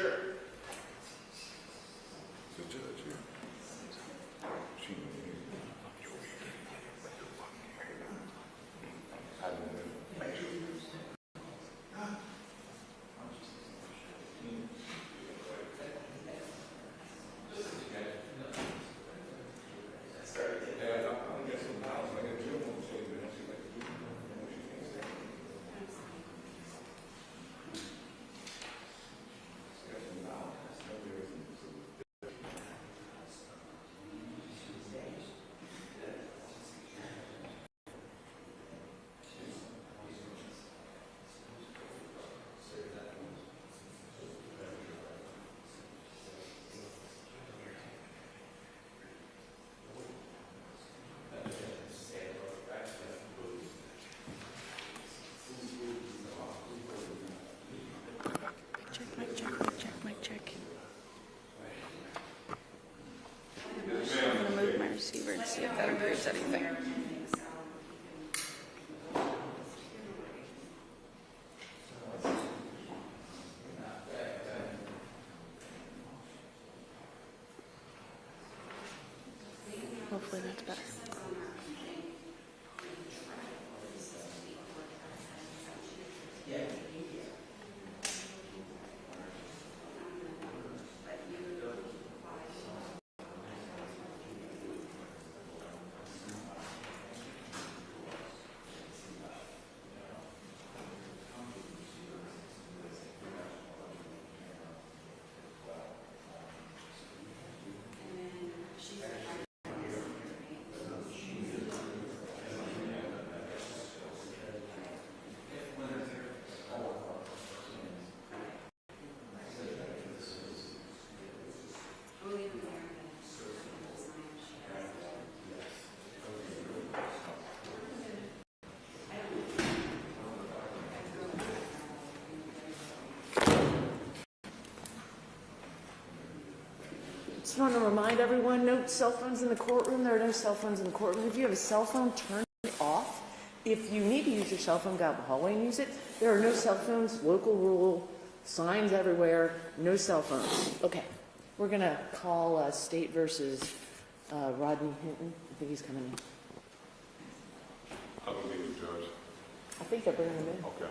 Sure. The judge here. She I don't know. Check. I'm going to move my receiver and see if that improves anything. Hopefully that's better. Just want to remind everyone, no cell phones in the courtroom. There are no cell phones in the courtroom. If you have a cell phone, turn it off. If you need to use your cell phone, go out in the hallway and use it. There are no cell phones, local rule, signs everywhere, no cell phones. Okay, we're going to call State versus Rodney Hinton. I think he's coming in. I don't need a judge. I think they're bringing him in. Okay.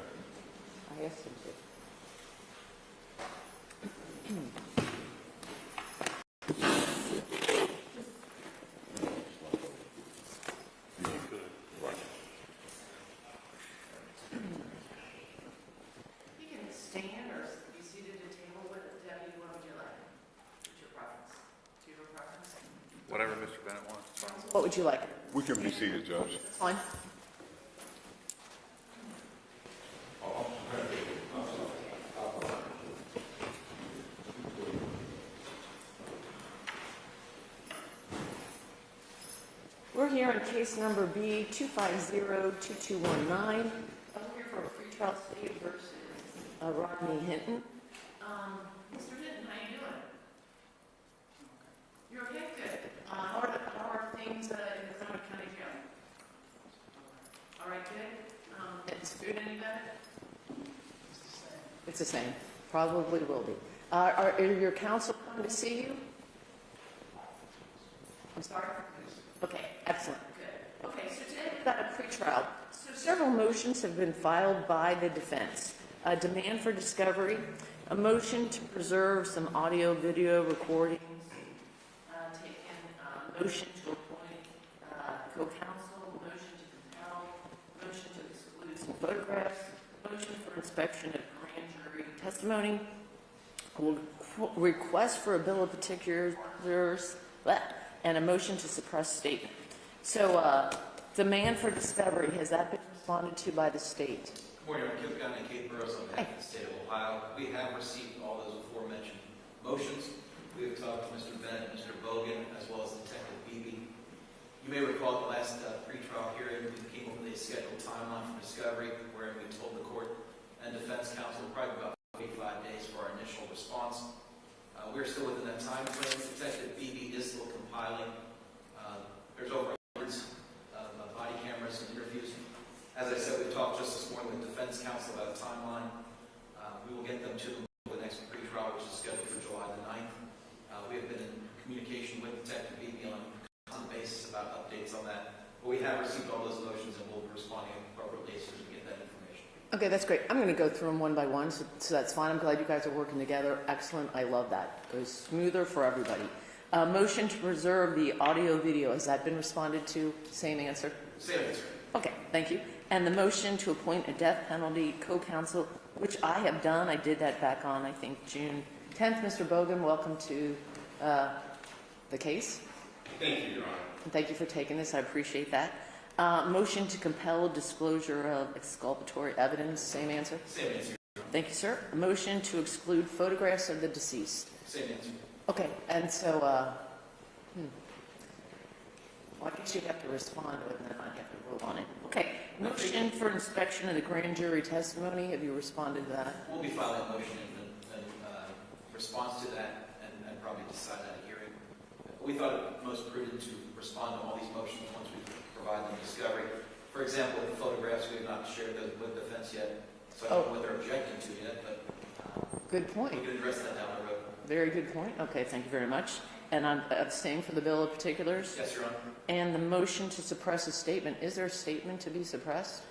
I asked him to. Whatever Mr. Bennett wants. Fine. What would you like? We can be seated, Judge. Fine. We're here in case number B 250-2219. I'm here for a pretrial state versus Rodney Hinton. Mr. Hinton, how you doing? You're okay? Good. How are things in the Sonoma County Jail? All right, good. Is food any better? It's the same. Probably will be. Are your counsel coming to see you? I'm sorry? Okay, excellent. Good. Okay, so today we've got a pretrial. So several motions have been filed by the defense. A demand for discovery, a motion to preserve some audio, video recordings, motion to appoint co-counsel, motion to compel, motion to exclude some photographs, motion for inspection of grand jury testimony, request for a bill of particulars, and a motion to suppress statement. So, demand for discovery, has that been responded to by the state? Good morning, I'm Kip Gunn and Kate Burrows on behalf of the state of Ohio. We have received all those aforementioned motions. We have talked to Mr. Bennett, Mr. Bogan, as well as Detective Beebe. You may recall at the last pretrial hearing, we came up with a scheduled timeline for discovery, where we told the court and defense counsel probably about 45 days for our initial response. We're still within that time frame. Detective Beebe is still compiling. There's over hundreds of body cameras and interviews. As I said, we've talked just this morning with defense counsel about a timeline. We will get them to them for the next pretrial, which is scheduled Okay, that's great. I'm going to go through them one by one, so that's fine. I'm glad you guys are working together. Excellent. I love that. Goes smoother for everybody. Motion to preserve the audio-video. Has that been responded to? Same answer? Same answer. Okay, thank you. And the motion to appoint a death penalty co-counsel, which I have done. I did that back on, I think, June 10th. Mr. Bogan, welcome to the case. Thank you, Your Honor. And thank you for taking this. I appreciate that. Motion to compel disclosure of exculpatory evidence. Same answer? Same answer. Thank you, sir. A motion to exclude photographs of the deceased. Same answer. Okay, and so, well, I guess you have to respond, but then I have to rule on it. Okay, motion for inspection of the grand jury testimony. Have you responded to that? We'll be filing a motion in response to that and probably decide at a hearing. We thought it most prudent to respond to all these motions once we provide them discovery. For example, the photographs, we have not shared those with defense yet, so I don't know what they're objecting to yet, but Good point. we can address that down the road. Very good point. Okay, thank you very much. And I'm abstaining for the bill of particulars. Yes, Your Honor. And the motion to suppress a statement. Is there a statement to be suppressed?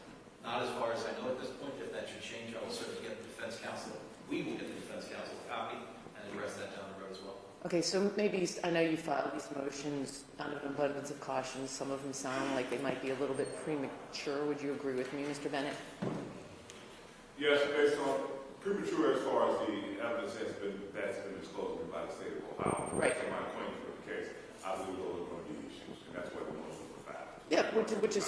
Not as far as I know at this point. If that should change, I will certainly get the defense counsel. We will get the defense counsel a copy and address that down the road as well. Okay, so maybe, I know you filed these motions out of abundance of caution. Some of them sound like they might be a little bit premature. Would you agree with me, Mr. Bennett? Yes, based on premature as far as the evidence that's been disclosed by the state of Ohio. Right. So my acquaintance with the case, I believe those are going to be issues, and that's what the motion was about. Yeah, which is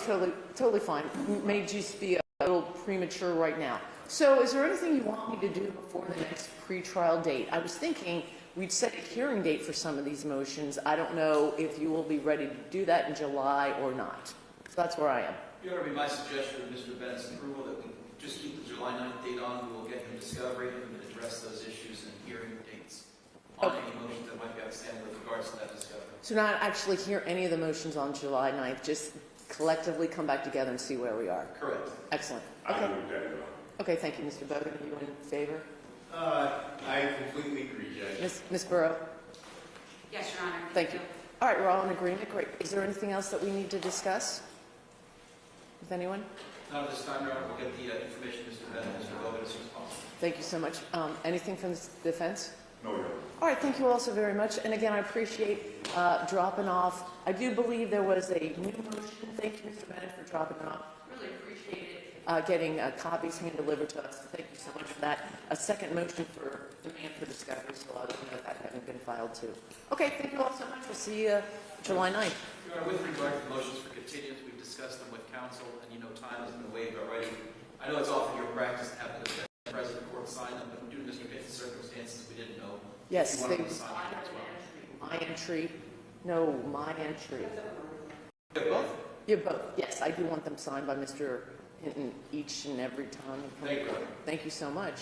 totally fine. May just be a little premature right now. So is there anything you want me to do before the next pretrial date? I was thinking we'd set a hearing date for some of these motions. I don't know if you will be ready to do that in July or not. So that's where I am. Your Honor, it'd be my suggestion with Mr. Bennett's approval that we just keep the July 9th date on. We will get him discovery and we can address those issues in hearing dates on any motions that might be outstanding with regards to that discovery. So not actually hear any of the motions on July 9th, just collectively come back together and see where we are. Correct. Excellent. I Okay. agree with that, Your Honor. Okay, thank you, Mr. Bogan. Are you in favor? I completely agree, Judge. Ms. Burrow? Yes, Your Honor. Thank you. All right, we're all in agreement. Great. Is there anything else that we need to discuss with anyone? Not at this time, Your Honor. We'll get the information to Mr. Bennett and Mr. Bogan as soon as possible. Thank you so much. Anything from the defense? No, Your Honor. All right, thank you all so very much. And again, I appreciate dropping off. I do believe there was a new motion. Thank you, Mr. Bennett, for dropping it off. Really appreciate it. Getting copies hand-delivered to us. Thank you so much for that. A second motion for demand for discovery, so I'll let you know that having been filed too. Okay, thank you all so much. We'll see you July 9th. Your Honor, with regard to the motions for continuance, we've discussed them with counsel, and you know time has been waived already. I know it's often your practice to have the president of the court sign them, but due to Mr. Hinton's circumstances, we didn't know. Yes, If you wanted to sign them as well. my entry. No, my entry. You have both? Yeah, both. Yes, I do want them signed by Mr. Hinton each and every time. Thank you, Your Honor. Thank you so much.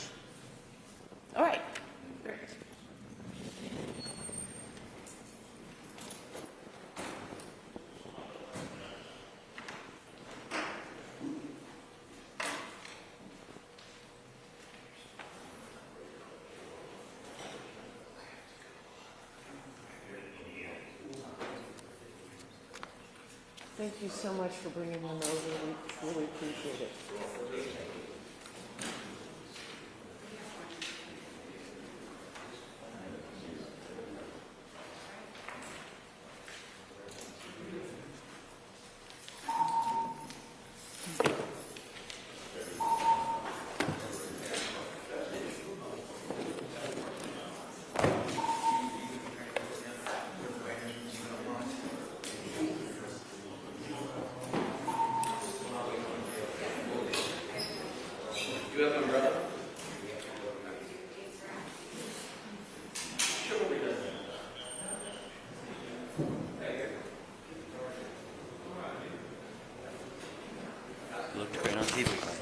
All right. Great. Thank you so much for bringing them over. We truly appreciate it. You have an umbrella? Looked great on TV.